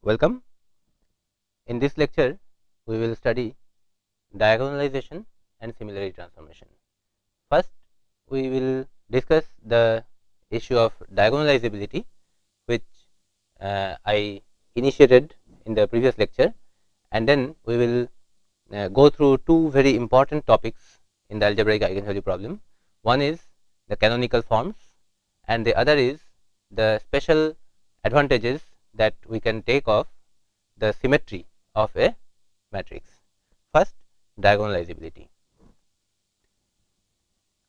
Welcome. In this lecture, we will study diagonalization and similarity transformation. First, we will discuss the issue of diagonalizability, which I initiated in the previous lecture, and then we will go through two very important topics in the algebraic eigenvalue problem. One is the canonical forms, and the other is the special advantages that we can take of the symmetry of a matrix. First, diagonalizability.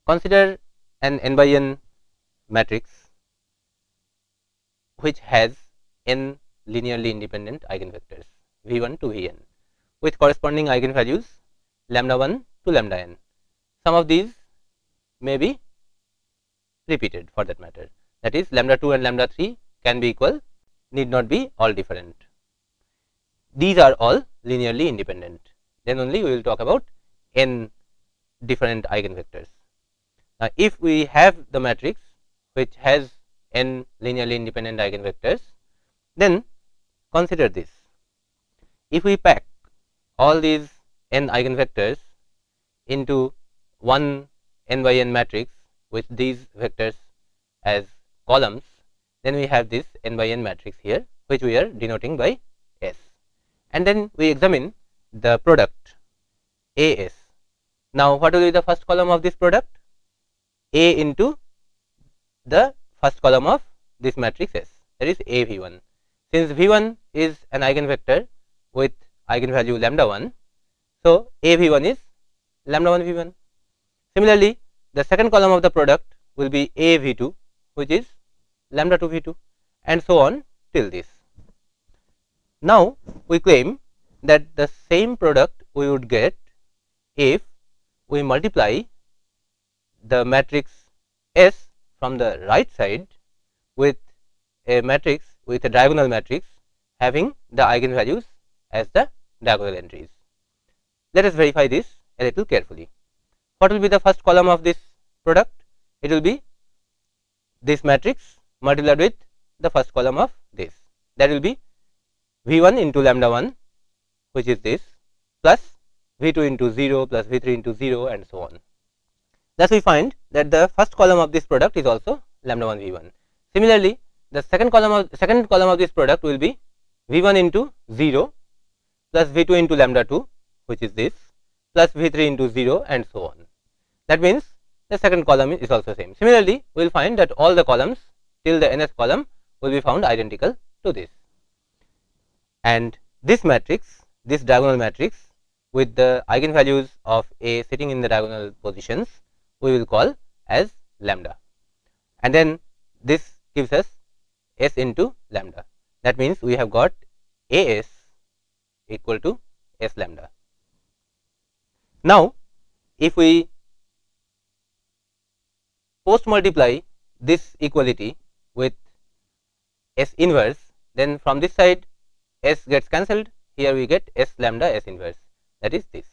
Consider an n by n matrix which has n linearly independent eigenvectors v1 to vn with corresponding eigenvalues lambda 1 to lambda n. Some of these may be repeated for that matter, that is lambda 2 and lambda 3 can be equal, need not be all different. These are all linearly independent. Then only we will talk about n different eigenvectors. Now, if we have the matrix which has n linearly independent eigenvectors, then consider this. If we pack all these n eigenvectors into one n by n matrix with these vectors as columns, then we have this n by n matrix here, which we are denoting by S. And then we examine the product AS. Now, what will be the first column of this product? A into the first column of this matrix S, that is A V1. Since V1 is an eigenvector with eigenvalue lambda 1, so A V1 is lambda 1 V1. Similarly, the second column of the product will be A V2, which is lambda 2 V2, and so on till this. Now, we claim that the same product we would get if we multiply the matrix S from the right side with a matrix with a diagonal matrix having the eigenvalues as the diagonal entries. Let us verify this a little carefully. What will be the first column of this product? It will be this matrix multiplied with the first column of this, that will be V1 into lambda 1, which is this, plus V2 into 0 plus V3 into 0, and so on. Thus, we find that the first column of this product is also lambda 1 V1. Similarly, the second column of this product will be V1 into 0 plus V2 into lambda 2, which is this, plus V3 into 0, and so on. That means the second column is also same. Similarly, we will find that all the columns till the nth column will be found identical to this. And this matrix, this diagonal matrix with the eigenvalues of A sitting in the diagonal positions, we will call as lambda, and then this gives us S into lambda. That means we have got AS equal to S lambda. Now, if we post multiply this equality with S inverse, then from this side S gets cancelled, here we get S lambda S inverse, that is this.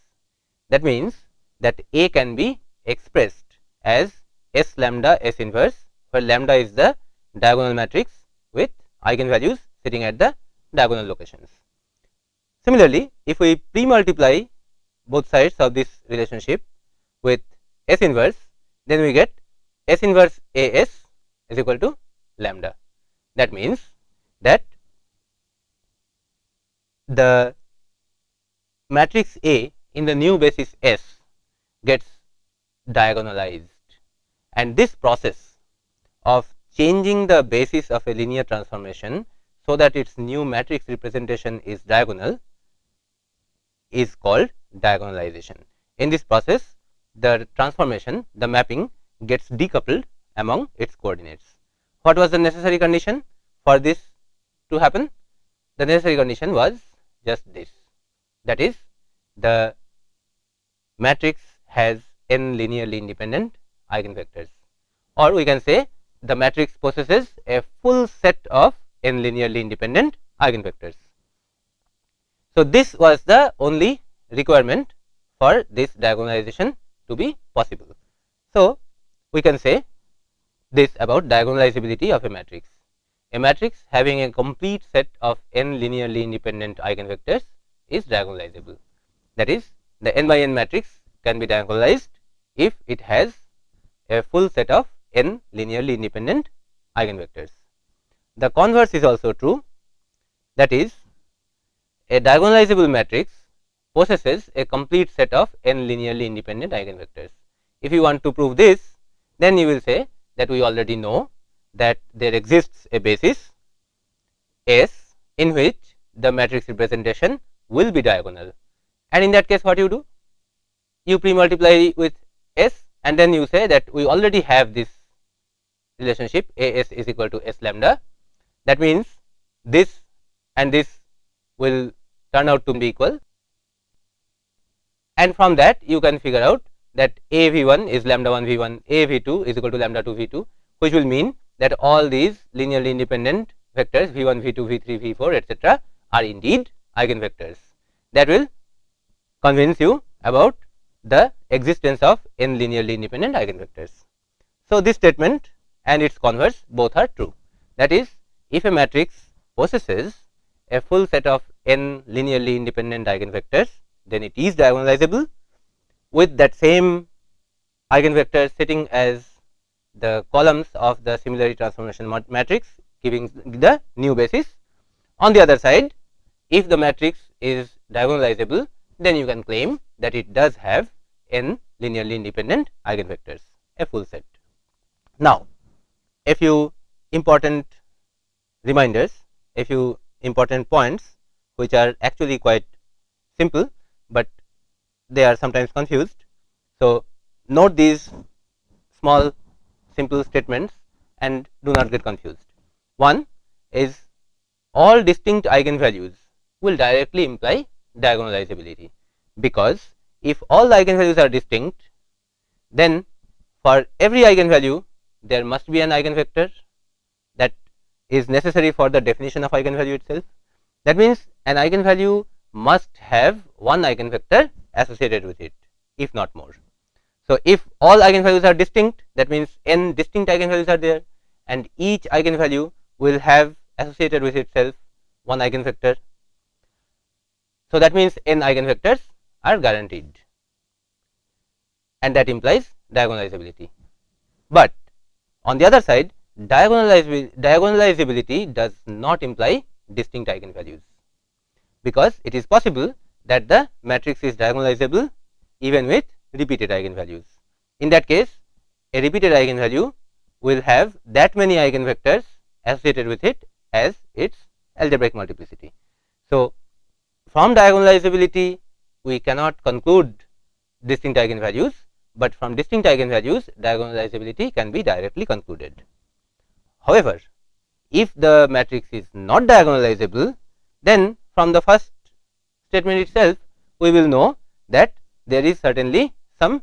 That means that A can be expressed as S lambda S inverse, where lambda is the diagonal matrix with eigenvalues sitting at the diagonal locations. Similarly, if we pre-multiply both sides of this relationship with S inverse, then we get S inverse AS is equal to lambda. That means that the matrix A in the new basis S gets diagonalized, and this process of changing the basis of a linear transformation so that its new matrix representation is diagonal is called diagonalization. In this process, the transformation, the mapping gets decoupled among its coordinates. What was the necessary condition for this to happen? The necessary condition was just this, that is, the matrix has n linearly independent eigenvectors, or we can say the matrix possesses a full set of n linearly independent eigenvectors. So, this was the only requirement for this diagonalization to be possible. So, we can say this about diagonalizability of a matrix. a matrix having a complete set of n linearly independent eigenvectors is diagonalizable. That is, the n by n matrix can be diagonalized if it has a full set of n linearly independent eigenvectors. The converse is also true, that is, a diagonalizable matrix possesses a complete set of n linearly independent eigenvectors. If you want to prove this, then you will say that we already know that there exists a basis S in which the matrix representation will be diagonal, and in that case what you do? You pre-multiply with S and then you say that we already have this relationship AS is equal to S lambda. That means this and this will turn out to be equal, and from that you can figure out that A V1 is lambda 1 V1, A V2 is equal to lambda 2 V2, which will mean that all these linearly independent vectors V1, V2, V3, V4 etc. are indeed eigenvectors. That will convince you about the existence of n linearly independent eigenvectors. So, this statement and its converse both are true. That is, if a matrix possesses a full set of n linearly independent eigenvectors, then it is diagonalizable with that same eigenvector sitting as the columns of the similarity transformation matrix, giving the new basis. On the other side, if the matrix is diagonalizable, then you can claim that it does have n linearly independent eigenvectors, a full set. Now, a few important reminders, a few important points which are actually quite simple, but they are sometimes confused. So, note these small simple statements and do not get confused. One is, all distinct eigenvalues will directly imply diagonalizability, because if all the eigenvalues are distinct, then for every eigenvalue there must be an eigenvector that is necessary for the definition of eigenvalue itself. That means an eigenvalue must have one eigenvector associated with it, if not more. So, if all eigenvalues are distinct, that means n distinct eigenvalues are there, and each eigenvalue will have associated with itself one eigenvector. So, that means n eigenvectors are guaranteed, and that implies diagonalizability. But on the other side, diagonalizability does not imply distinct eigenvalues, because it is possible that the matrix is diagonalizable even with repeated eigenvalues. In that case, a repeated eigenvalue will have that many eigenvectors associated with it as its algebraic multiplicity. So, from diagonalizability we cannot conclude distinct eigenvalues, but from distinct eigenvalues diagonalizability can be directly concluded. However, if the matrix is not diagonalizable, then from the first statement itself we will know that there is certainly some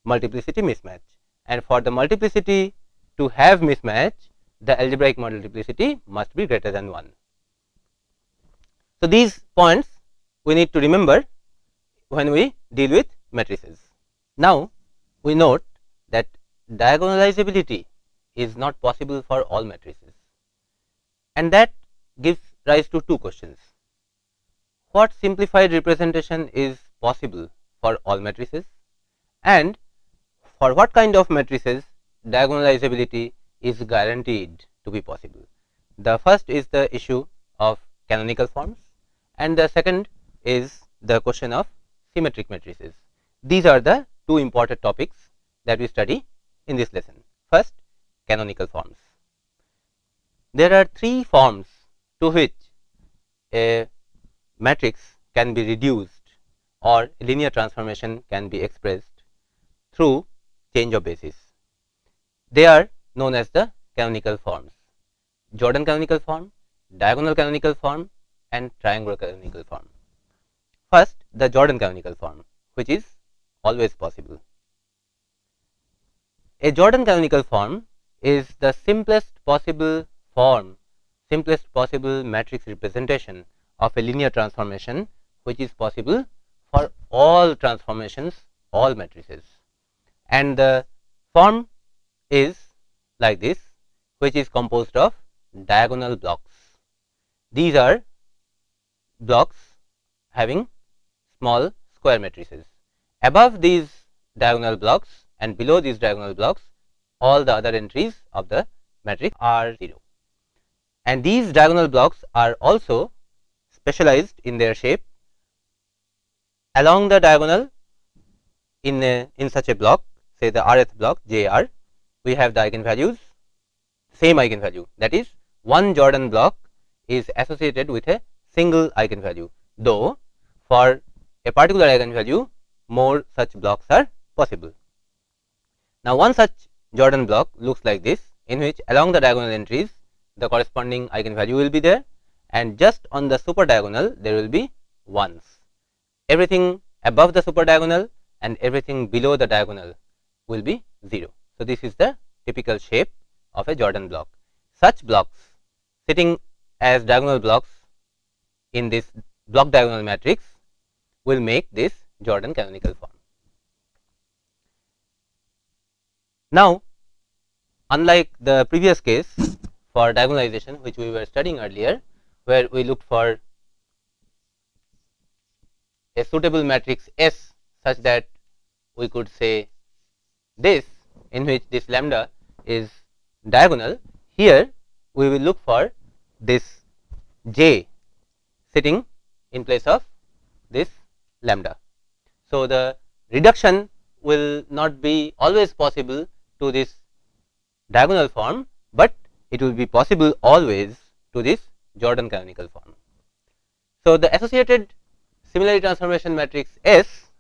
multiplicity mismatch, and for the multiplicity to have mismatch, the algebraic multiplicity must be greater than 1. So, these points we need to remember when we deal with matrices. Now, we note that diagonalizability is not possible for all matrices, and that gives rise to two questions. What simplified representation is possible for all matrices, and for what kind of matrices diagonalizability is guaranteed to be possible? The first is the issue of canonical forms, and the second is the question of symmetric matrices. These are the two important topics that we study in this lesson. First, canonical forms. There are three forms to which a matrix can be reduced or linear transformation can be expressed through change of basis. They are known as the canonical forms: Jordan canonical form, diagonal canonical form, and triangular canonical form. First, the Jordan canonical form, which is always possible. A Jordan canonical form is the simplest possible form, simplest possible matrix representation of a linear transformation which is possible for all transformations, all matrices. And the form is like this, which is composed of diagonal blocks. These are blocks having small square matrices. Above these diagonal blocks and below these diagonal blocks, all the other entries of the matrix are 0. And these diagonal blocks are also specialized in their shape. Along the diagonal in such a block, say the rth block JR, we have the eigenvalues, same eigenvalue, that is one Jordan block is associated with a single eigenvalue, though for a particular eigenvalue more such blocks are possible. Now, one such Jordan block looks like this, in which along the diagonal entries the corresponding eigenvalue will be there, and just on the super diagonal there will be ones. Everything above the super diagonal and everything below the diagonal will be 0. So, this is the typical shape of a Jordan block. Such blocks sitting as diagonal blocks in this block diagonal matrix will make this Jordan canonical form. Now, unlike the previous case for diagonalization which we were studying earlier, where we looked for a suitable matrix S such that we could say this, in which this lambda is diagonal, here we will look for this J sitting in place of this lambda. So, the reduction will not be always possible to this diagonal form, but it will be possible always to this Jordan canonical form. So, the associated similarity transformation matrix S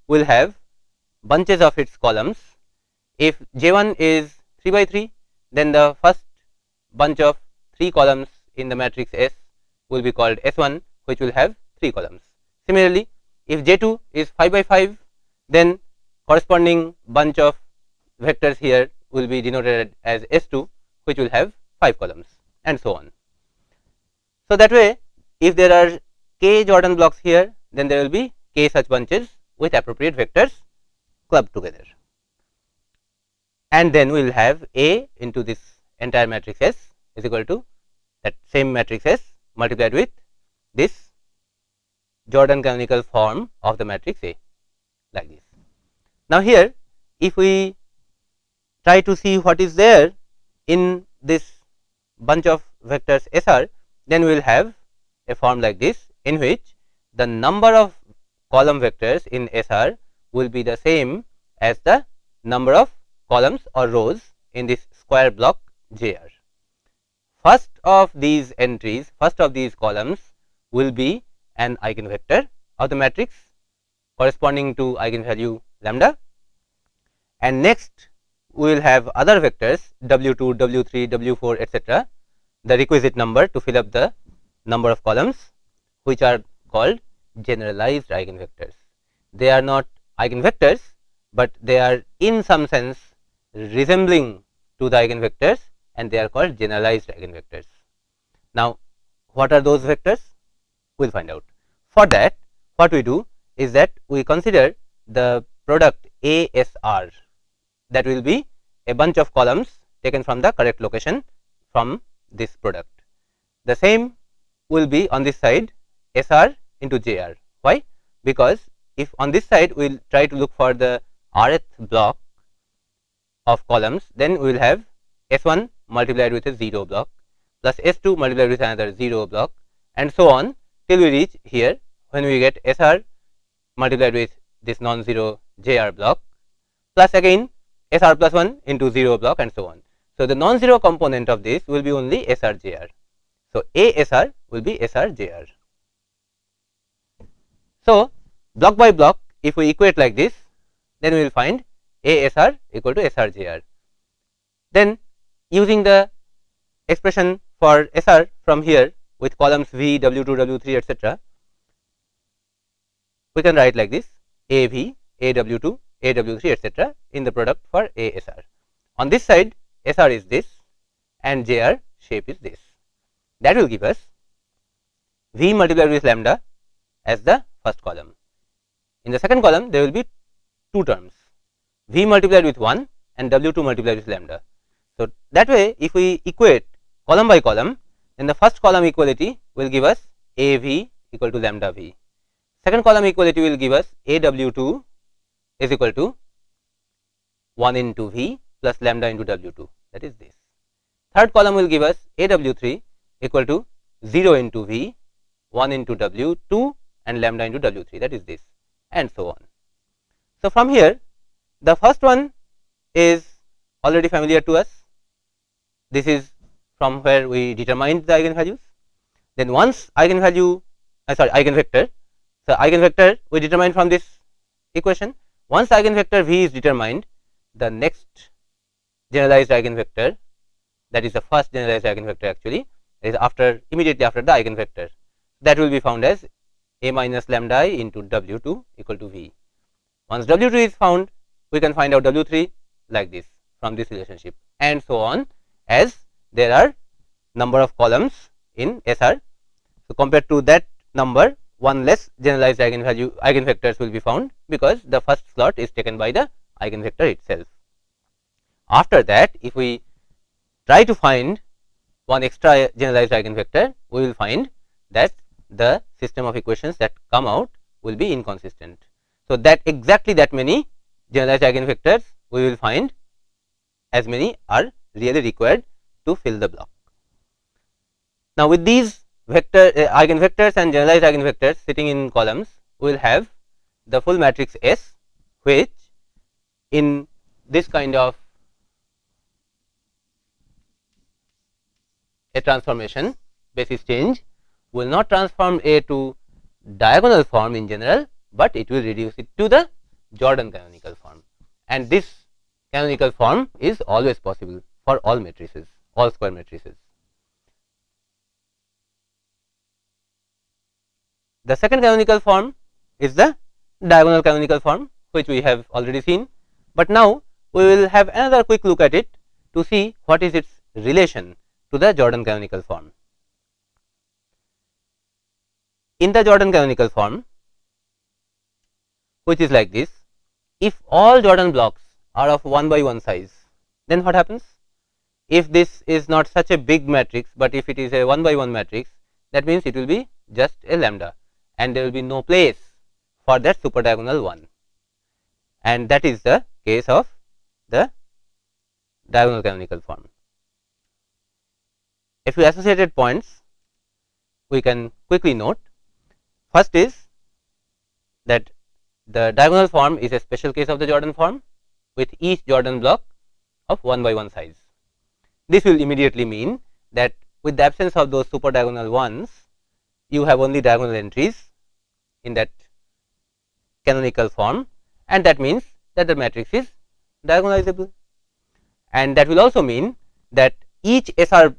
will have bunches of its columns. If J1 is 3 by 3, then the first bunch of 3 columns in the matrix S will be called S1, which will have 3 columns. Similarly, if J2 is 5 by 5, then corresponding bunch of vectors here will be denoted as S2, which will have 5 columns, and so on. So, that way if there are k Jordan blocks here, then there will be k such bunches with appropriate vectors clubbed together, and then we will have A into this entire matrix S is equal to that same matrix S multiplied with this Jordan canonical form of the matrix A, like this. Now, here if we try to see what is there in this bunch of vectors SR, then we will have a form like this, in which the number of column vectors in SR will be the same as the number of columns or rows in this square block JR. First of these entries, first of these columns will be an eigenvector of the matrix corresponding to eigenvalue lambda, and next we will have other vectors W2, W3, W4, etc., the requisite number to fill up the number of columns, which are called generalized eigenvectors. They are not eigenvectors, but they are in some sense resembling to the eigenvectors, and they are called generalized eigenvectors. Now, what are those vectors? We will find out. For that, what we do is that we consider the product ASR, that will be a bunch of columns taken from the correct location from this product. The same will be on this side SR into JR. Why? Because if on this side we will try to look for the rth block of columns, then we will have S1 multiplied with a 0 block plus S2 multiplied with another 0 block, and so on till we reach here, when we get SR multiplied with this non-zero JR block plus again SR plus 1 into 0 block, and so on. So, the non-zero component of this will be only SR JR. So, ASR will be SR JR. So, block by block, if we equate like this, then we will find ASR equal to SR JR. Then using the expression for SR from here with columns V, W2, W3, etc., we can write like this: AV, AW2, AW3, etc. in the product for ASR. On this side, SR is this and JR shape is this. That will give us V multiplied with lambda as the first column. In the second column, there will be two terms, V multiplied with 1 and W2 multiplied with lambda. So, that way if we equate column by column, then the first column equality will give us AV equal to lambda V. Second column equality will give us AW2 is equal to 1 into V plus lambda into W2, that is this. Third column will give us AW3 equal to 0 into V, 1 into W2 and lambda into W3, that is this, and so on. So, from here the first one is already familiar to us. This is from where we determined the eigenvalues. Then once eigenvector, so eigenvector we determined from this equation. Once eigenvector V is determined, the next generalized eigenvector, that is the first generalized eigenvector actually, is immediately after the eigenvector, that will be found as A minus lambda I into W2 equal to V. Once W2 is found, we can find out W3 like this from this relationship, and so on, as there are number of columns in SR. So, compared to that number, one less generalized eigenvectors will be found, because the first slot is taken by the eigenvector itself. After that, if we try to find one extra generalized eigenvector, we will find that the system of equations that come out will be inconsistent. So, that exactly that many generalized eigenvectors we will find, as many are really required to fill the block. Now, with these eigenvectors and generalized eigenvectors sitting in columns, we will have the full matrix S, which in this kind of a transformation basis change will not transform A to diagonal form in general, but it will reduce it to the Jordan canonical form, and this canonical form is always possible for all matrices, all square matrices. The second canonical form is the diagonal canonical form, which we have already seen, but now we will have another quick look at it to see what is its relation to the Jordan canonical form. In the Jordan canonical form, which is like this, if all Jordan blocks are of 1 by 1 size, then what happens? If this is not such a big matrix, but if it is a 1 by 1 matrix, that means it will be just a lambda, and there will be no place for that super diagonal 1, and that is the case of the diagonal canonical form. A few associated points we can quickly note. First is that the diagonal form is a special case of the Jordan form, with each Jordan block of 1 by 1 size. This will immediately mean that with the absence of those super diagonal ones, you have only diagonal entries in that canonical form, and that means that the matrix is diagonalizable, and that will also mean that each SR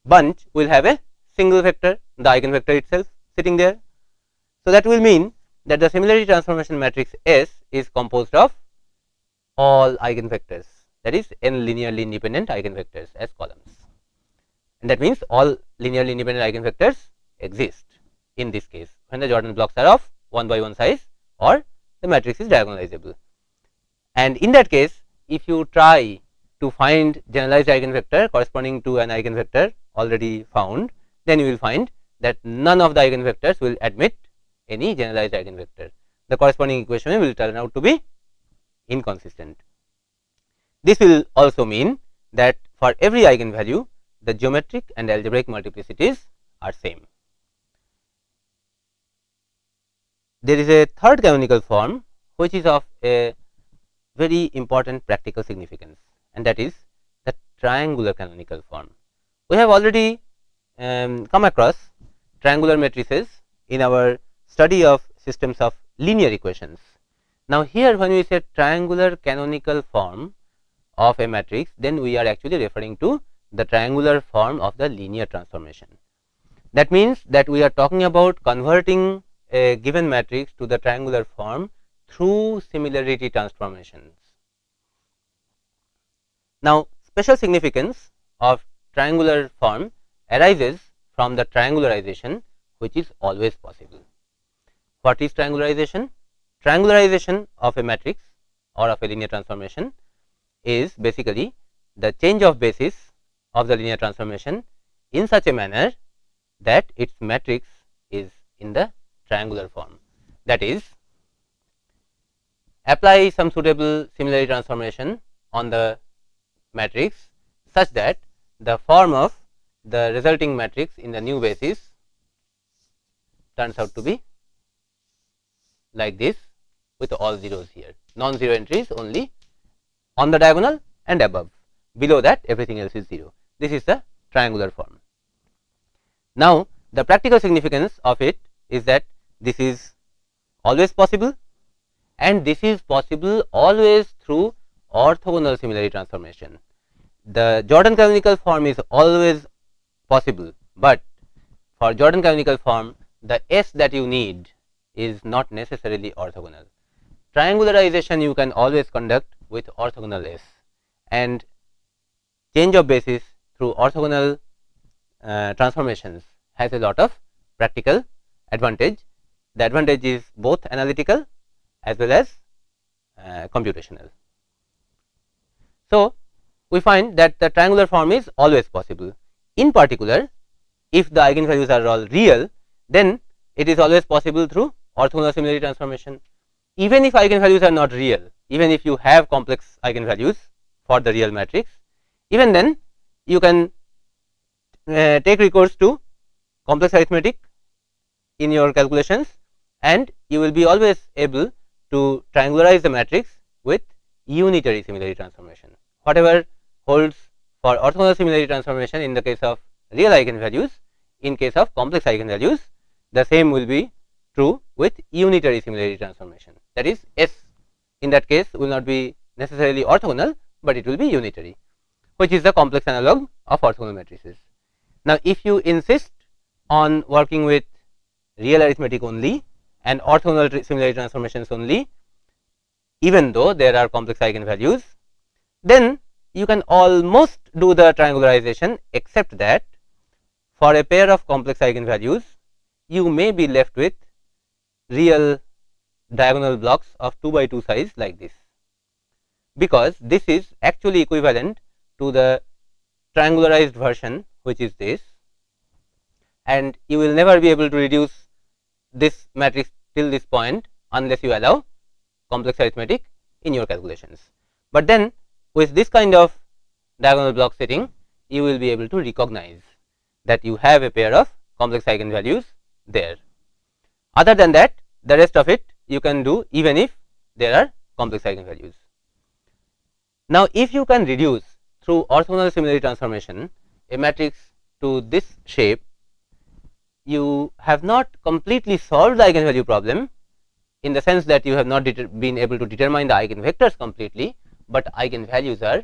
bunch will have a single vector, the eigenvector itself sitting there. So, that will mean that the similarity transformation matrix S is composed of all eigenvectors, that is n linearly independent eigenvectors as columns, and that means all linearly independent eigenvectors exist in this case when the Jordan blocks are of 1 by 1 size or the matrix is diagonalizable. And in that case, if you try to find generalized eigenvector corresponding to an eigenvector already found, then you will find that none of the eigenvectors will admit any generalized eigenvector. The corresponding equation will turn out to be inconsistent. This will also mean that for every eigenvalue, the geometric and algebraic multiplicities are same. There is a third canonical form which is of a very important practical significance, and that is the triangular canonical form. We have already come across triangular matrices in our study of systems of linear equations. Now, here when we say triangular canonical form of a matrix, then we are actually referring to the triangular form of the linear transformation. That means that we are talking about converting a given matrix to the triangular form through similarity transformations. Now, special significance of triangular form arises from the triangularization, which is always possible. What is triangularization? Triangularization of a matrix or of a linear transformation is basically the change of basis of the linear transformation in such a manner that its matrix is in the triangular form. That is, apply some suitable similarity transformation on the matrix such that the form of the resulting matrix in the new basis turns out to be like this, with all zeros here, non-zero entries only on the diagonal and above. Below that everything else is 0. This is the triangular form. Now, the practical significance of it is that this is always possible, and this is possible always through orthogonal similarity transformation. The Jordan canonical form is always possible, but for Jordan canonical form the S that you need is not necessarily orthogonal. Triangularization you can always conduct with orthogonal S, and change of basis through orthogonal transformations has a lot of practical advantage. The advantage is both analytical as well as computational. So, we find that the triangular form is always possible. In particular, if the eigenvalues are all real, then it is always possible through orthogonal similarity transformation. Even if eigenvalues are not real, even if you have complex eigenvalues for the real matrix, even then you can take recourse to complex arithmetic in your calculations, and you will be always able to triangularize the matrix with unitary similarity transformation. Whatever holds for orthogonal similarity transformation in the case of real eigenvalues, in case of complex eigenvalues, the same will be true with unitary similarity transformation. That is, S in that case will not be necessarily orthogonal, but it will be unitary, which is the complex analog of orthogonal matrices. Now, if you insist on working with real arithmetic only and orthogonal similarity transformations only, even though there are complex eigenvalues, then you can almost do the triangularization, except that for a pair of complex eigenvalues you may be left with real diagonal blocks of 2 by 2 size like this, because this is actually equivalent to the triangularized version, which is this, and you will never be able to reduce this matrix till this point unless you allow complex arithmetic in your calculations. But then with this kind of diagonal block setting, you will be able to recognize that you have a pair of complex eigenvalues there. Other than that, the rest of it you can do even if there are complex eigenvalues. Now, if you can reduce through orthogonal similarity transformation a matrix to this shape, you have not completely solved the eigenvalue problem, in the sense that you have not been able to determine the eigenvectors completely, but eigenvalues are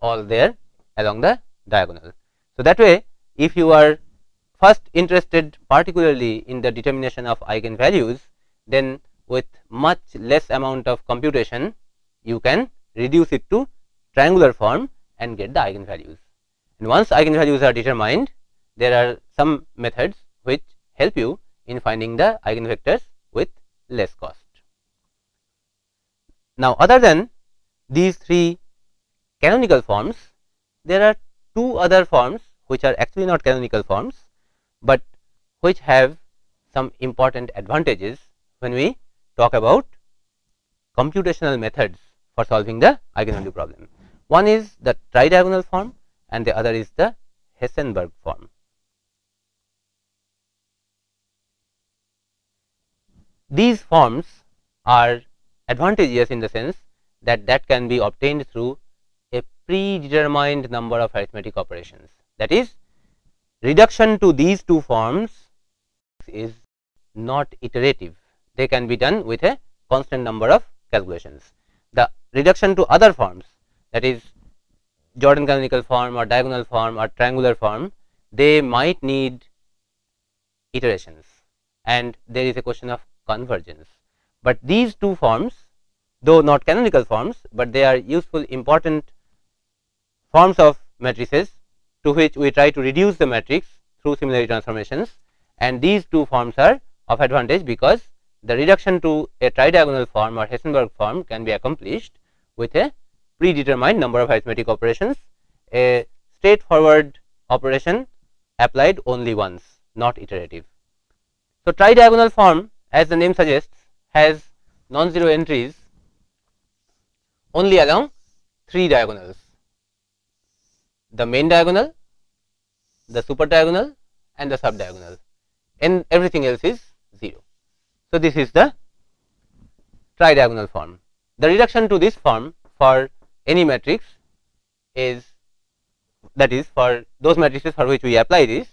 all there along the diagonal. So, that way if you are first interested particularly in the determination of eigenvalues, then with much less amount of computation you can reduce it to triangular form and get the eigenvalues. And once eigenvalues are determined, there are some methods which help you in finding the eigenvectors with less cost. Now, other than these three canonical forms, there are two other forms which are actually not canonical forms, but which have some important advantages when we talk about computational methods for solving the eigenvalue problem. One is the tridiagonal form and the other is the Hessenberg form. These forms are advantageous in the sense that can be obtained through a predetermined number of arithmetic operations. That is, reduction to these two forms is not iterative. They can be done with a constant number of calculations. The reduction to other forms, that is Jordan canonical form or diagonal form or triangular form, they might need iterations and there is a question of convergence. But these two forms, though not canonical forms, but they are useful important forms of matrices to which we try to reduce the matrix through similarity transformations, and these two forms are of advantage because the reduction to a tridiagonal form or Hessenberg form can be accomplished with a predetermined number of arithmetic operations. A straightforward operation applied only once, not iterative. So, tridiagonal form, as the name suggests, has non-zero entries only along 3 diagonals: the main diagonal, the super diagonal, and the sub diagonal, and everything else is 0. So, this is the tridiagonal form. The reduction to this form for any matrix is, that is, for those matrices for which we apply this,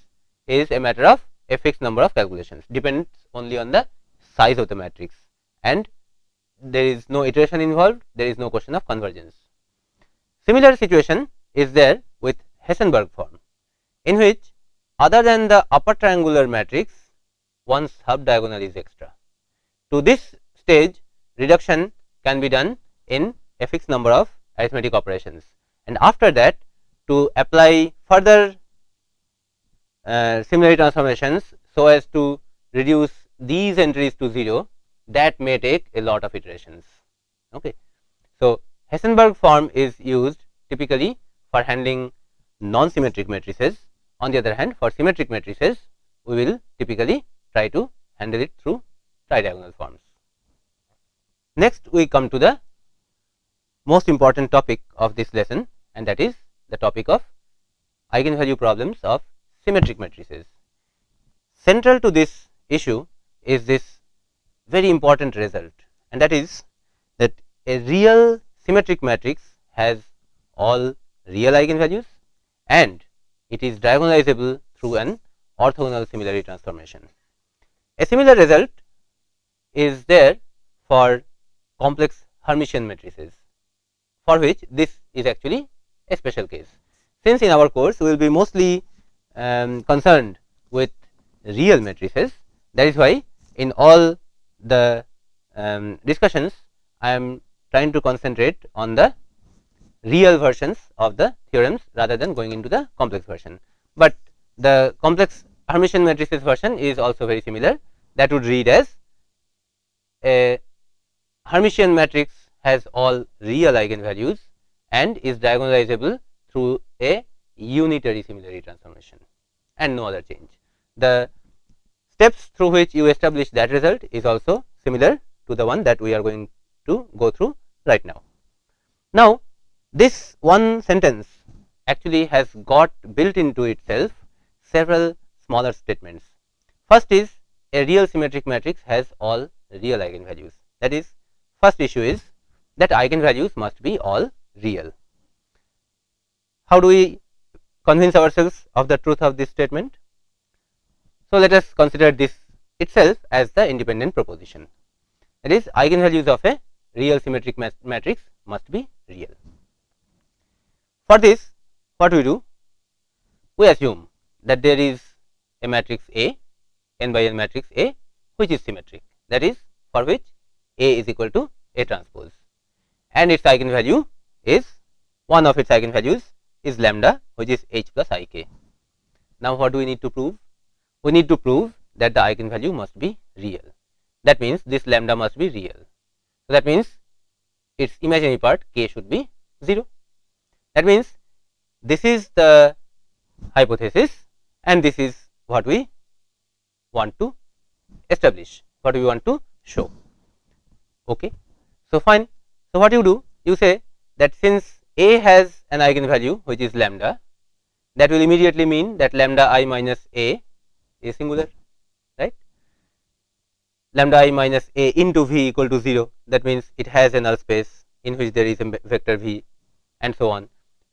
is a matter of a fixed number of calculations, depends only on the size of the matrix, and there is no iteration involved, there is no question of convergence. Similar situation is there with Hessenberg form, in which other than the upper triangular matrix, one sub diagonal is extra. To this stage, reduction can be done in a fixed number of arithmetic operations, and after that, to apply further similarity transformations so as to reduce these entries to 0, that may take a lot of iterations. Okay. So, Hessenberg form is used typically for handling non-symmetric matrices. On the other hand, for symmetric matrices, we will typically try to handle it through tridiagonal forms. Next, we come to the most important topic of this lesson, and that is the topic of eigenvalue problems of symmetric matrices. Central to this issue is this very important result, and that is that a real symmetric matrix has all real eigenvalues and it is diagonalizable through an orthogonal similarity transformation. A similar result is there for complex Hermitian matrices, for which this is actually a special case. Since in our course we will be mostly concerned with real matrices, that is why in all the discussions I am trying to concentrate on the real versions of the theorems rather than going into the complex version. But the complex Hermitian matrices version is also very similar. That would read as a Hermitian matrix has all real eigenvalues and is diagonalizable through a unitary similarity transformation and no other change. The steps through which you establish that result is also similar to the one that we are going to go through right now. Now, this one sentence actually has got built into itself several smaller statements. First is, a real symmetric matrix has all real eigenvalues. That is, first issue is that eigenvalues must be all real. How do we convince ourselves of the truth of this statement? So, let us consider this itself as the independent proposition. That is, eigenvalues of a real symmetric matrix must be real. For this, what we do? We assume that there is a matrix A, n by n matrix A, which is symmetric, that is, for which A is equal to A transpose, and its eigenvalue is, one of its eigenvalues is lambda, which is h plus I k. Now, what do we need to prove? We need to prove that the eigenvalue must be real. That means this lambda must be real. So, that means its imaginary part k should be 0. That means this is the hypothesis and this is what we want to establish, what we want to show. Okay. So, fine. So, what you do? You say that since A has an eigenvalue which is lambda, that will immediately mean that lambda I minus A is singular, right? Lambda I minus A into V equal to 0, that means it has a null space in which there is a vector V and so on.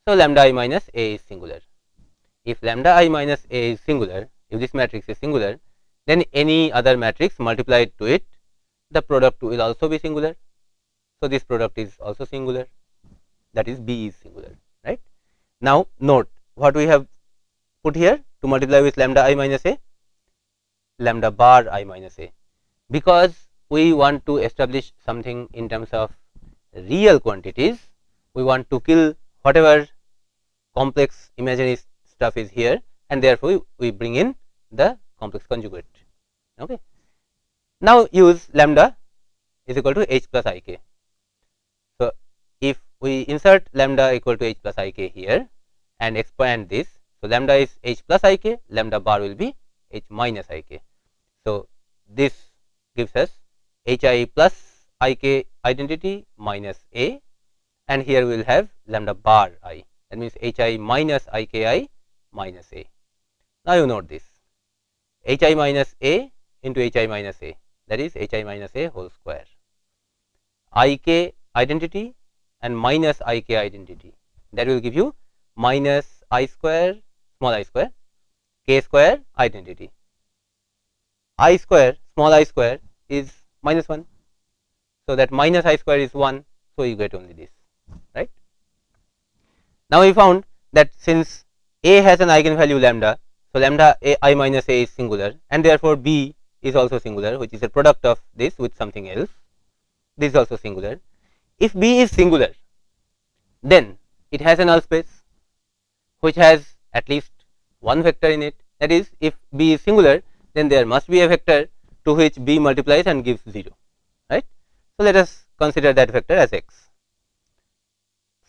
So, lambda I minus A is singular. If lambda I minus A is singular, if this matrix is singular, then any other matrix multiplied to it, the product will also be singular. So, this product is also singular, that is B is singular, right. Now, note what we have put here to multiply with lambda I minus A, lambda bar I minus A, because we want to establish something in terms of real quantities. We want to kill whatever complex imaginary stuff is here, and therefore, we bring in the complex conjugate. Okay. Now, use lambda is equal to h plus I k. So, if we insert lambda equal to h plus I k here and expand this, So, lambda is h plus ik, lambda bar will be h minus ik. So, this gives us hi plus ik identity minus a, and here we will have lambda bar I, that means hi minus iki minus a. Now, you note this hi minus a into hi minus a, that is hi minus a whole square, ik identity and minus ik identity, that will give you minus I square small I square k square identity. I square small I square is minus 1. So, that minus I square is 1. So, you get only this, right. Now, we found that since a has an eigenvalue lambda, so lambda I minus a is singular, and therefore, b is also singular, which is a product of this with something else. This is also singular. If b is singular, then it has a null space which has at least one vector in it, that is, if b is singular, then there must be a vector to which b multiplies and gives 0, right. So, let us consider that vector as x.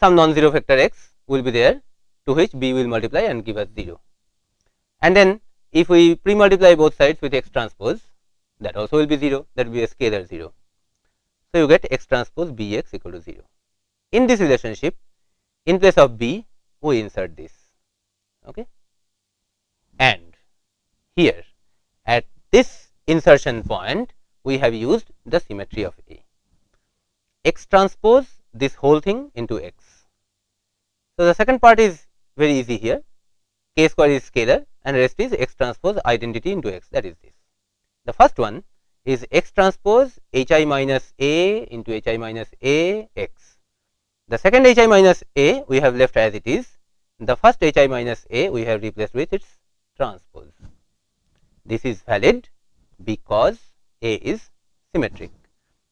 Some non-zero vector x will be there to which b will multiply and give us 0, and then if we pre-multiply both sides with x transpose, that also will be 0, that will be a scalar 0. So, you get x transpose bx equal to 0. In this relationship, in place of b, we insert this, okay. And here at this insertion point, we have used the symmetry of A. X transpose this whole thing into x. So, the second part is very easy here, k square is scalar and rest is x transpose identity into x, that is this. The first one is x transpose hi minus a into hi minus a x. The second hi minus a we have left as it is, the first hi minus a we have replaced with its transpose. This is valid because A is symmetric,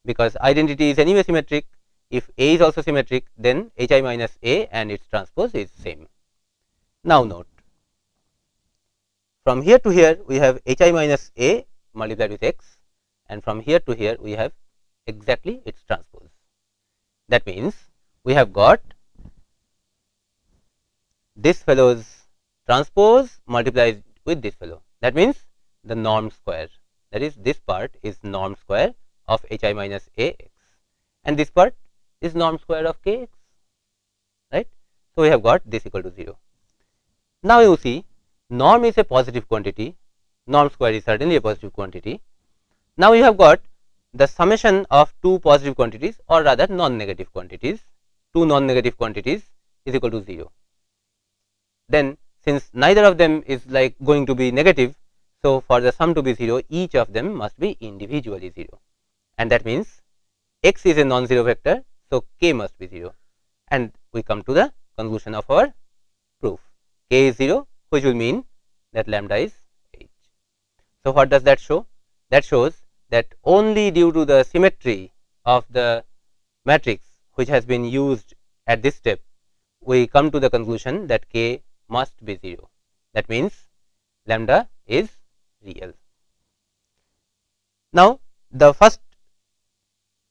because identity is anyway symmetric. If A is also symmetric, then hi minus a and its transpose is same. Now, note, from here to here we have hi minus a multiplied with x, and from here to here we have exactly its transpose. That means, we have got this fellow's transpose multiplied with this fellow. That means, the norm square, that is, this part is norm square of hi minus a x, and this part is norm square of k x, right. So, we have got this equal to 0. Now, you see, norm is a positive quantity, norm square is certainly a positive quantity. Now, you have got the summation of two positive quantities, or rather non-negative quantities, two non-negative quantities is equal to 0. Then, since neither of them is like going to be negative, so for the sum to be 0, each of them must be individually 0, and that means x is a non-zero vector. So, k must be 0, and we come to the conclusion of our proof. K is 0, which will mean that lambda is h. So, what does that show? That shows that only due to the symmetry of the matrix which has been used at this step, we come to the conclusion that k must be 0. That means, lambda is real. Now, the first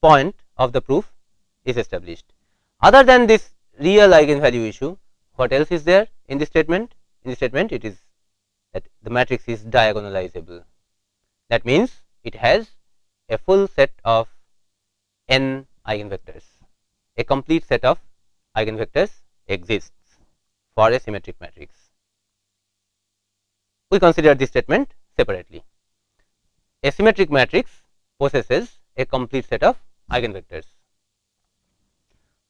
point of the proof is established. Other than this real eigenvalue issue, what else is there in this statement? In this statement, it is that the matrix is diagonalizable. That means, it has a full set of n eigenvectors. A complete set of eigenvectors exists for a symmetric matrix. We consider this statement separately. A symmetric matrix possesses a complete set of eigenvectors.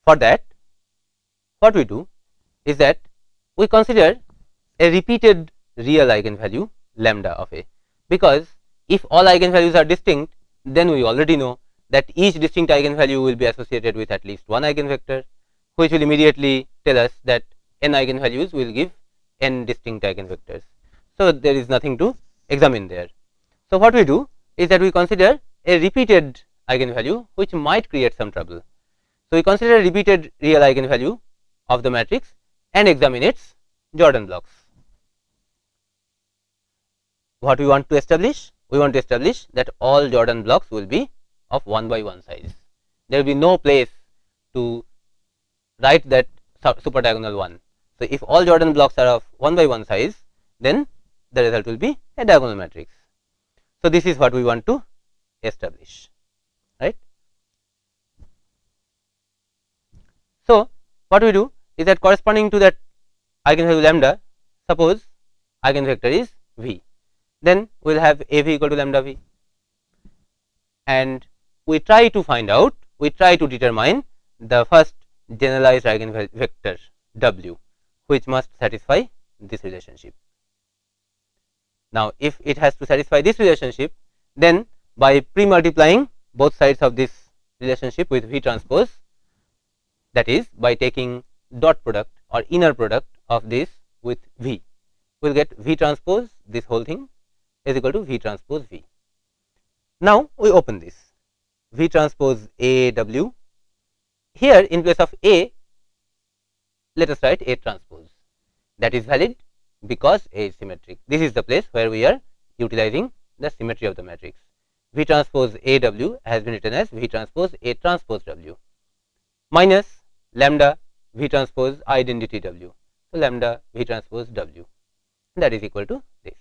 For that, what we do is that we consider a repeated real eigenvalue lambda of A, because if all eigenvalues are distinct, then we already know that each distinct eigenvalue will be associated with at least one eigenvector, which will immediately tell us that n eigenvalues will give n distinct eigenvectors. So, there is nothing to examine there. So, what we do is that we consider a repeated eigenvalue which might create some trouble. So, we consider a repeated real eigenvalue of the matrix and examine its Jordan blocks. What we want to establish? We want to establish that all Jordan blocks will be of 1 by 1 size. There will be no place to write that super diagonal 1. So if all Jordan blocks are of 1 by 1 size, then the result will be a diagonal matrix. So this is what we want to establish, right? So what we do is that corresponding to that eigenvalue lambda, suppose eigenvector is V, then we will have AV equal to lambda V, and we try to find out, we try to determine the first generalized eigenvector W, which must satisfy this relationship. Now if it has to satisfy this relationship, then by pre-multiplying both sides of this relationship with V transpose, that is by taking dot product or inner product of this with V, we will get V transpose, this whole thing is equal to V transpose V. Now we open this V transpose A W. Here in place of A, let us write A transpose. That is valid because A is symmetric. This is the place where we are utilizing the symmetry of the matrix. V transpose A W has been written as V transpose A transpose W minus lambda V transpose identity W. So lambda V transpose W, that is equal to this.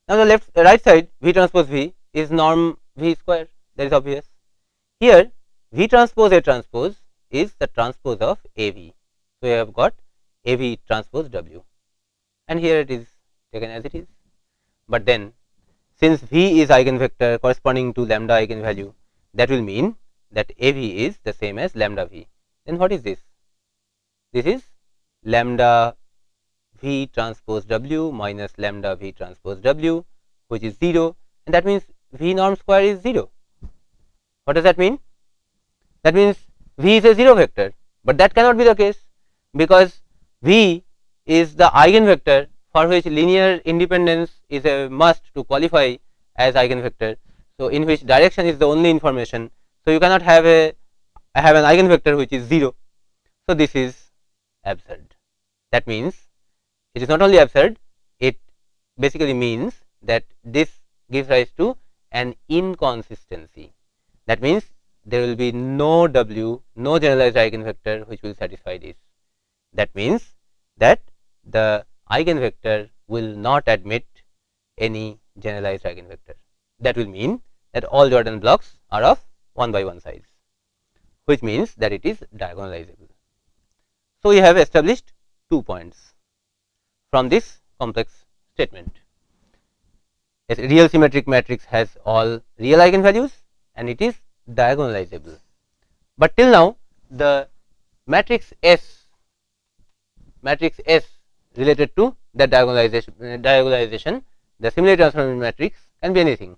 Now the right side V transpose V is norm V square, that is obvious. Here V transpose A transpose is the transpose of AV. So we have got AV transpose W, and here it is taken as it is. But then since V is eigenvector corresponding to lambda eigenvalue, that will mean that AV is the same as lambda V. Then what is this? This is lambda V transpose W minus lambda V transpose W, which is 0, and that means V norm square is 0. What does that mean? That means V is a 0 vector, but that cannot be the case, because V is the eigenvector for which linear independence is a must to qualify as eigenvector. So in which direction is the only information. So you cannot have an eigenvector which is 0. So this is absurd. That means it is not only absurd, it basically means that this gives rise to an inconsistency. That means there will be no W, no generalized eigenvector which will satisfy this. That means that the eigenvector will not admit any generalized eigenvector. That will mean that all Jordan blocks are of 1 by 1 size, which means that it is diagonalizable. So we have established 2 points from this complex statement. A real symmetric matrix has all real eigenvalues and it is diagonalizable. But till now the matrix S related to the diagonalization, the similarity transformation matrix can be anything.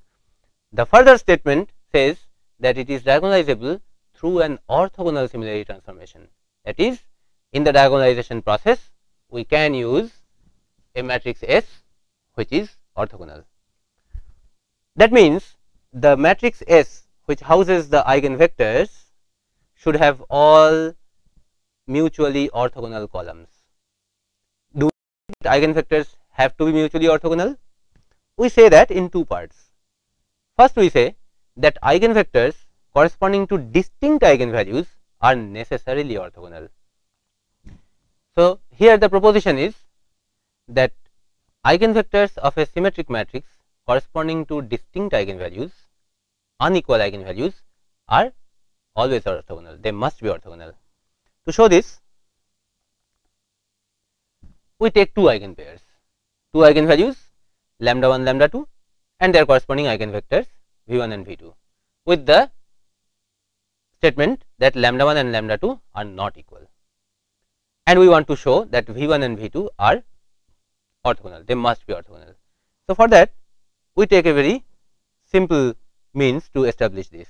The further statement says that it is diagonalizable through an orthogonal similarity transformation. That is, in the diagonalization process we can use a matrix S which is orthogonal. That means the matrix S which houses the eigenvectors should have all mutually orthogonal columns. Do eigenvectors have to be mutually orthogonal? We say that in 2 parts. First, we say that eigenvectors corresponding to distinct eigenvalues are necessarily orthogonal. So here the proposition is that eigenvectors of a symmetric matrix corresponding to distinct eigenvalues, unequal eigenvalues, are always orthogonal. They must be orthogonal. To show this, we take 2 eigenpairs, 2 eigenvalues lambda 1, lambda 2, and their corresponding eigenvectors V1 and V2, with the statement that lambda 1 and lambda 2 are not equal, and we want to show that V1 and V2 are orthogonal. They must be orthogonal. So for that we take a very simple means to establish this.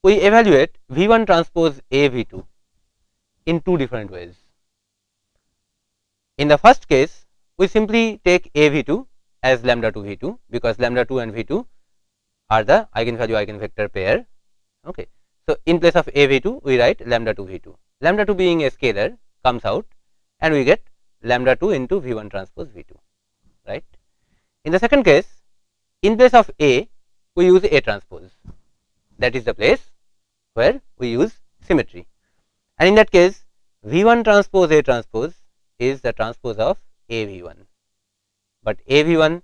We evaluate V1 transpose A V2 in 2 different ways. In the first case, we simply take A V2 as lambda 2 V2, because lambda 2 and V2 are the eigenvalue eigenvector pair. Okay. So in place of A V2 we write lambda 2 V2. Lambda 2 being a scalar comes out and we get lambda 2 into V1 transpose V2, right. In the second case, in place of A we use A transpose. That is the place where we use symmetry, and in that case V1 transpose A transpose is the transpose of A V1, but A V1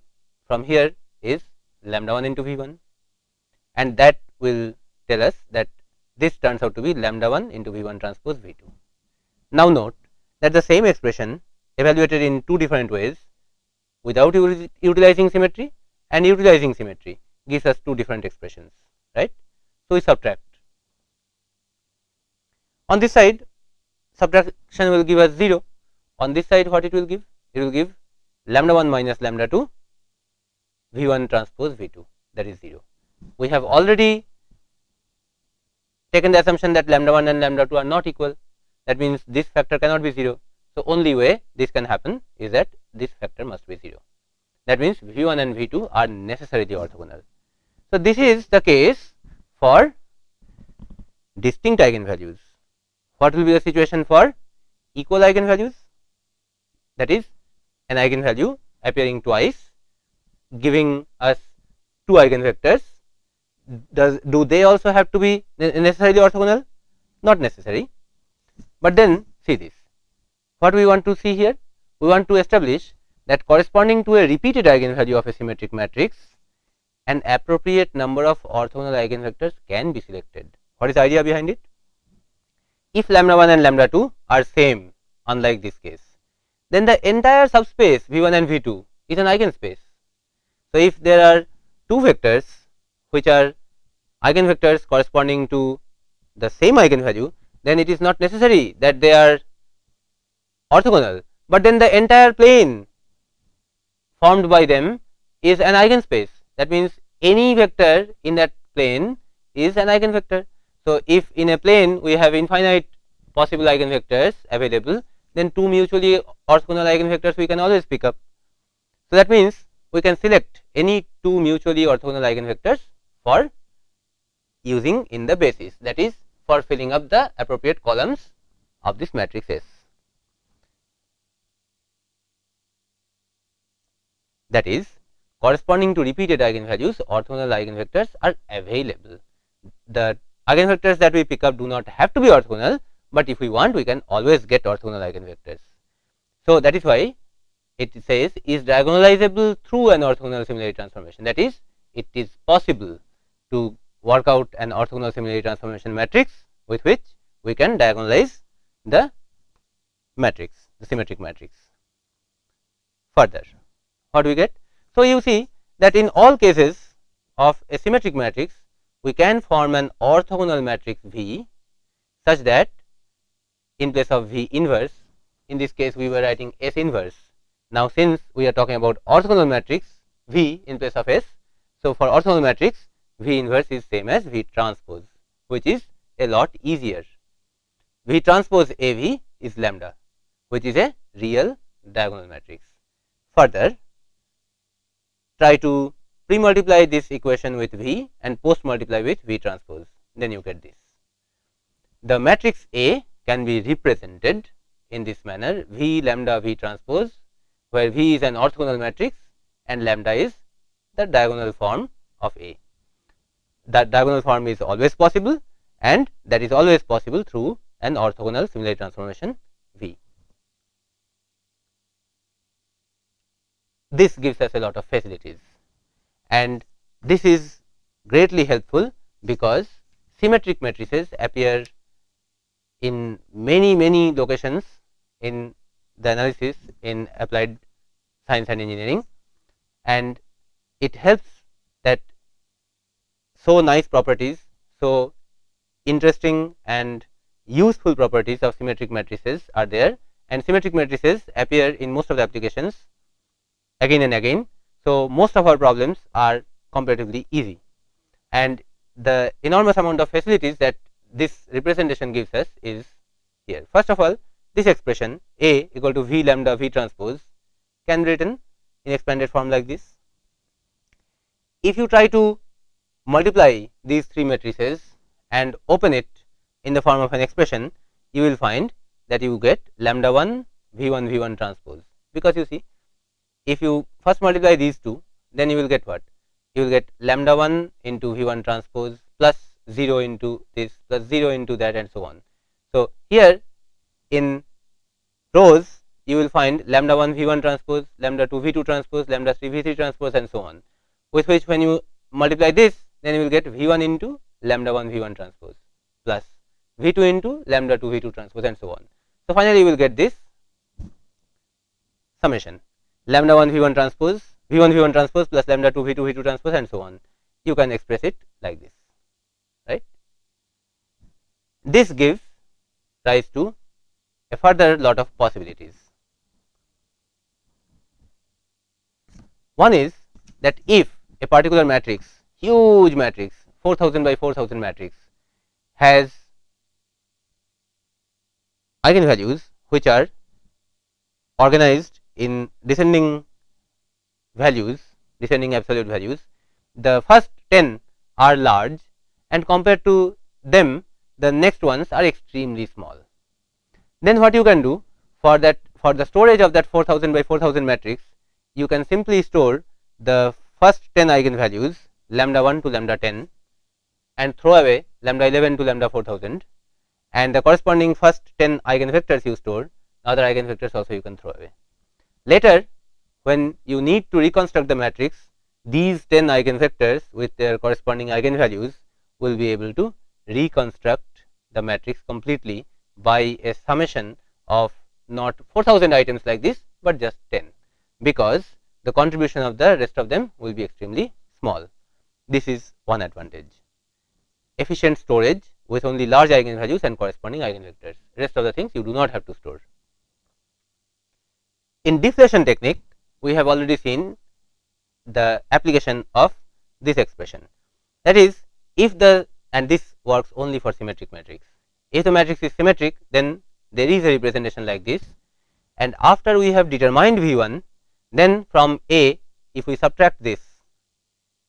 from here is lambda 1 into V1, and that will tell us that this turns out to be lambda 1 into V1 transpose V2. Now note that the same expression evaluated in two different ways, without utilizing symmetry and utilizing symmetry, gives us two different expressions, right. So we subtract. On this side, subtraction will give us 0. On this side, what it will give? It will give lambda 1 minus lambda 2 V1 transpose V2, that is 0. We have already taken the assumption that lambda 1 and lambda 2 are not equal. That means this factor cannot be 0. So only way this can happen is that this factor must be 0. That means V1 and V2 are necessarily orthogonal. So this is the case for distinct eigenvalues. What will be the situation for equal eigenvalues? That is, an eigenvalue appearing twice, giving us two eigenvectors. Do they also have to be necessarily orthogonal? Not necessary. But then see this. What we want to see here? We want to establish that corresponding to a repeated eigenvalue of a symmetric matrix, an appropriate number of orthogonal eigenvectors can be selected. What is the idea behind it? If lambda 1 and lambda 2 are same, unlike this case, then the entire subspace V1 and V2 is an eigenspace. So if there are two vectors which are eigenvectors corresponding to the same eigenvalue, then it is not necessary that they are orthogonal, but then the entire plane formed by them is an eigenspace. That means any vector in that plane is an eigenvector. So if in a plane we have infinite possible eigenvectors available, then two mutually orthogonal eigenvectors we can always pick up. So that means we can select any two mutually orthogonal eigenvectors for using in the basis, that is, for filling up the appropriate columns of this matrix S. That is, corresponding to repeated eigenvalues, orthogonal eigenvectors are available. The eigenvectors that we pick up do not have to be orthogonal, but if we want, we can always get orthogonal eigenvectors. So that is why it says is diagonalizable through an orthogonal similarity transformation. That is, it is possible to work out an orthogonal similarity transformation matrix with which we can diagonalize the matrix, the symmetric matrix. Further, what do we get? So you see that in all cases of a symmetric matrix, we can form an orthogonal matrix V such that in place of V inverse, in this case we were writing S inverse. Now since we are talking about orthogonal matrix V in place of S, so for orthogonal matrix V inverse is same as V transpose, which is a lot easier. V transpose AV is lambda, which is a real diagonal matrix. Further, try to pre-multiply this equation with V and post-multiply with V transpose, then you get this. The matrix A can be represented in this manner, V lambda V transpose, where V is an orthogonal matrix and lambda is the diagonal form of A. That diagonal form is always possible, and that is always possible through an orthogonal similarity transformation V. This gives us a lot of facilities, and this is greatly helpful because symmetric matrices appear in many locations in the analysis in applied science and engineering, and it helps that so nice properties, so interesting and useful properties of symmetric matrices are there, and symmetric matrices appear in most of the applications again and again. So most of our problems are comparatively easy, and the enormous amount of facilities that this representation gives us is here. First of all, this expression A equal to V lambda V transpose can be written in expanded form like this. If you try to multiply these three matrices and open it in the form of an expression, you will find that you get lambda 1 V1 V1 transpose, because you see, if you first multiply these two, then you will get what? You will get lambda 1 into V1 transpose plus 0 into this plus 0 into that, and so on. So here in rows you will find lambda 1 V1 transpose, lambda 2 V2 transpose, lambda 3 V3 transpose, and so on, with which when you multiply this, then you will get V1 into lambda 1 V1 transpose plus V2 into lambda 2 V2 transpose, and so on. So finally you will get this summation lambda 1 V1 transpose, V1 V1 transpose plus lambda 2 V2 V2 transpose, and so on. You can express it like this, right. This gives rise to a further lot of possibilities. One is that if a particular matrix, huge matrix, 4000 by 4000 matrix, has eigenvalues which are organized in descending values, descending absolute values, the first 10 are large, and compared to them the next ones are extremely small. Then what you can do for that, for the storage of that 4000 by 4000 matrix, you can simply store the first 10 eigenvalues lambda 1 to lambda 10 and throw away lambda 11 to lambda 4000, and the corresponding first 10 eigenvectors you store, other eigenvectors also you can throw away. Later when you need to reconstruct the matrix, these 10 eigenvectors with their corresponding eigenvalues will be able to reconstruct the matrix completely by a summation of not 4000 items like this, but just 10, because the contribution of the rest of them will be extremely small. This is one advantage. Efficient storage with only large eigenvalues and corresponding eigenvectors. Rest of the things you do not have to store. In deflation technique, we have already seen the application of this expression. That is, if the, and this works only for symmetric matrix. If the matrix is symmetric, then there is a representation like this, and after we have determined V1, then from A, if we subtract this,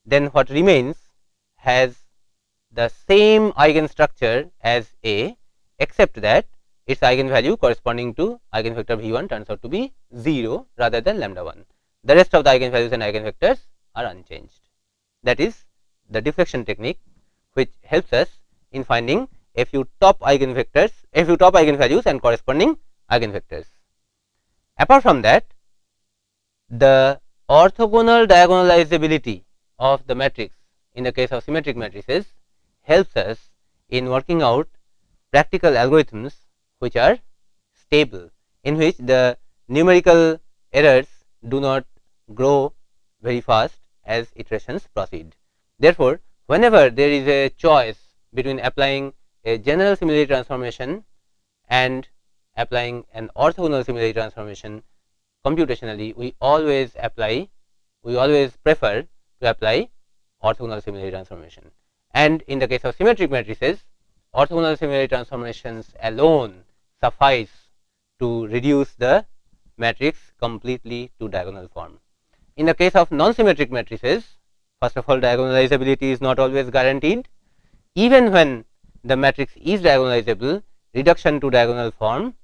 then what remains has the same eigenstructure as A, except that its eigenvalue corresponding to eigenvector V1 turns out to be 0 rather than lambda 1. The rest of the eigenvalues and eigenvectors are unchanged. That is the deflection technique, which helps us in finding a few top eigenvectors, a few top eigenvalues and corresponding eigenvectors. Apart from that, the orthogonal diagonalizability of the matrix in the case of symmetric matrices helps us in working out practical algorithms which are stable, in which the numerical errors do not grow very fast as iterations proceed. Therefore, whenever there is a choice between applying a general similarity transformation and applying an orthogonal similarity transformation computationally, we always prefer to apply orthogonal similarity transformation. And in the case of symmetric matrices, orthogonal similarity transformations alone suffice to reduce the matrix completely to diagonal form. In the case of non-symmetric matrices, first of all, diagonalizability is not always guaranteed. Even when the matrix is diagonalizable, reduction to diagonal form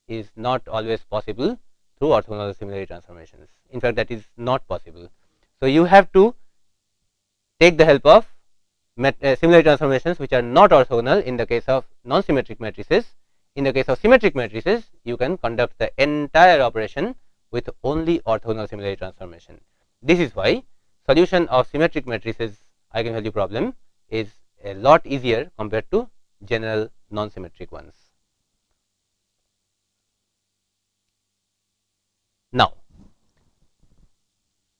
is not always possible through orthogonal similarity transformations. In fact, that is not possible. So you have to take the help of similarity transformations which are not orthogonal in the case of non-symmetric matrices. In the case of symmetric matrices, you can conduct the entire operation with only orthogonal similarity transformation. This is why solution of symmetric matrices eigenvalue problem is a lot easier compared to general non-symmetric ones. Now,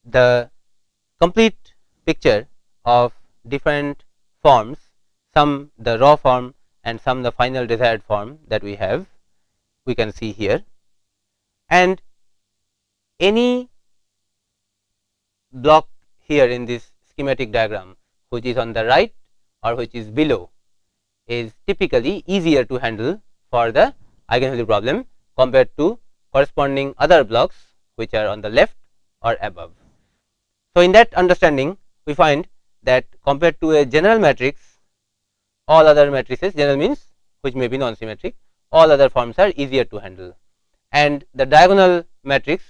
the complete picture of different forms, some the raw form and some the final desired form that we have, we can see here, and any block here in this schematic diagram which is on the right or which is below is typically easier to handle for the eigenvalue problem compared to corresponding other blocks which are on the left or above. So, in that understanding, we find that compared to a general matrix, all other matrices, general means which may be non-symmetric, all other forms are easier to handle, and the diagonal matrix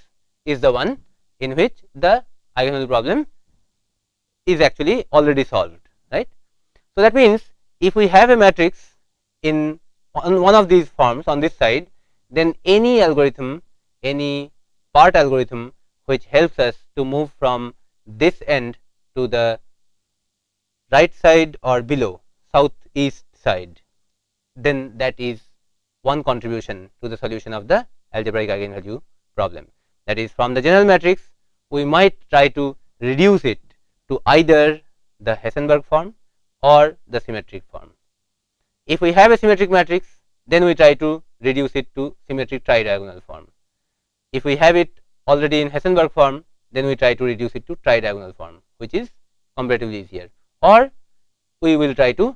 is the one in which the eigenvalue problem is actually already solved, right. So, that means if we have a matrix in on one of these forms on this side, then any algorithm, any part algorithm which helps us to move from this end to the right side or below, southeast side, then that is one contribution to the solution of the algebraic eigenvalue problem. That is, from the general matrix we might try to reduce it to either the Hessenberg form or the symmetric form. If we have a symmetric matrix, then we try to reduce it to symmetric tridiagonal form. If we have it already in Hessenberg form, then we try to reduce it to tridiagonal form, which is comparatively easier, or we will try to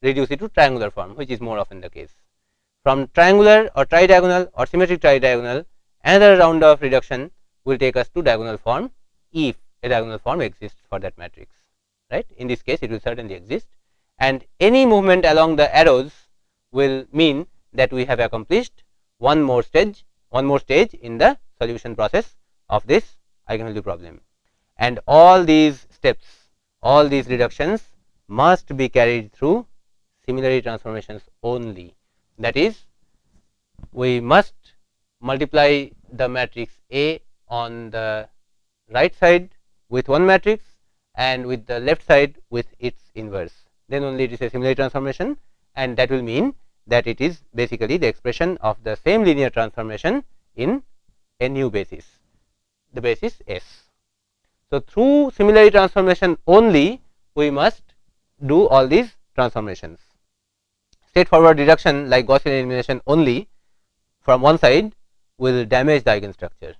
reduce it to triangular form, which is more often the case. From triangular or tridiagonal or symmetric tridiagonal, another round of reduction will take us to diagonal form if a diagonal form exists for that matrix, right. In this case it will certainly exist, and any movement along the arrows will mean that we have accomplished one more stage in the solution process of this eigenvalue problem. And all these steps, all these reductions must be carried through similarity transformations only. That is, we must multiply the matrix A on the right side with one matrix and with the left side with its inverse, then only it is a similarity transformation, and that will mean that it is basically the expression of the same linear transformation in a new basis, the basis S. So, through similarity transformation only we must do all these transformations. Straightforward reduction like Gaussian elimination only from one side will damage the eigenstructure.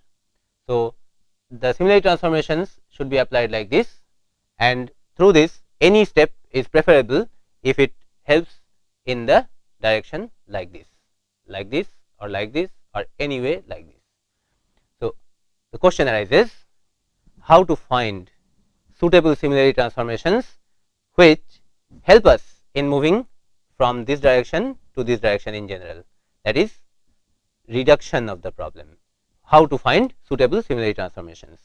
So, the similarity transformations should be applied like this, and through this any step is preferable if it helps in the direction like this or like this or any way like this. So, the question arises how to find suitable similarity transformations which help us in moving from this direction to this direction in general, that is reduction of the problem. How to find suitable similarity transformations?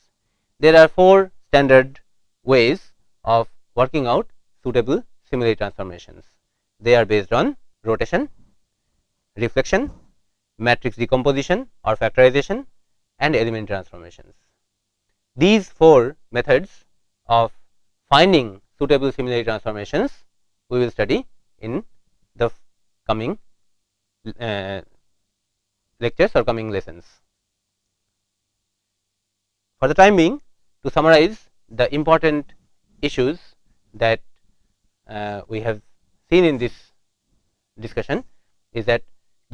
There are 4 standard ways of working out suitable similarity transformations. They are based on rotation, reflection, matrix decomposition or factorization, and element transformations. These 4 methods of finding suitable similarity transformations we will study in the coming lectures or coming lessons. For the time being, to summarize the important issues that we have seen in this discussion is that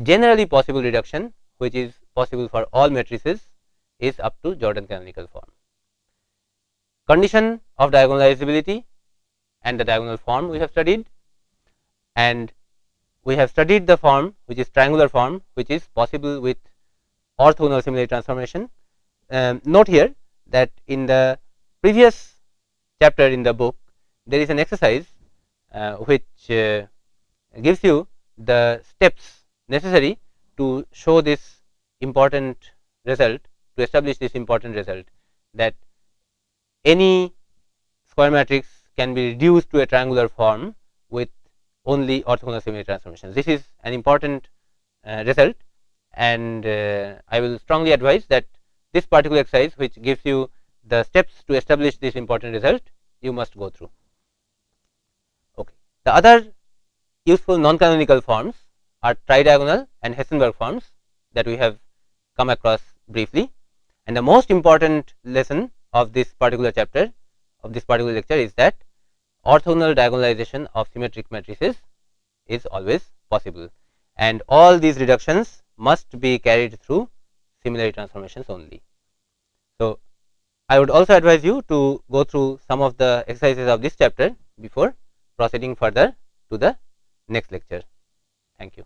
generally possible reduction, which is possible for all matrices, is up to Jordan canonical form. Condition of diagonalizability and the diagonal form we have studied, and we have studied the form which is triangular form, which is possible with orthogonal similarity transformation. Note here that in the previous chapter in the book there is an exercise which gives you the steps necessary to show this important result, to establish this important result, that any square matrix can be reduced to a triangular form with only orthogonal similarity transformations. This is an important result, and I will strongly advise that this particular exercise, which gives you the steps to establish this important result, you must go through. Okay. The other useful non-canonical forms are tridiagonal and Hessenberg forms that we have come across briefly, and the most important lesson of this particular chapter, of this particular lecture, is that orthogonal diagonalization of symmetric matrices is always possible, and all these reductions must be carried through similarity transformations only. So, I would also advise you to go through some of the exercises of this chapter before proceeding further to the next lecture. Thank you.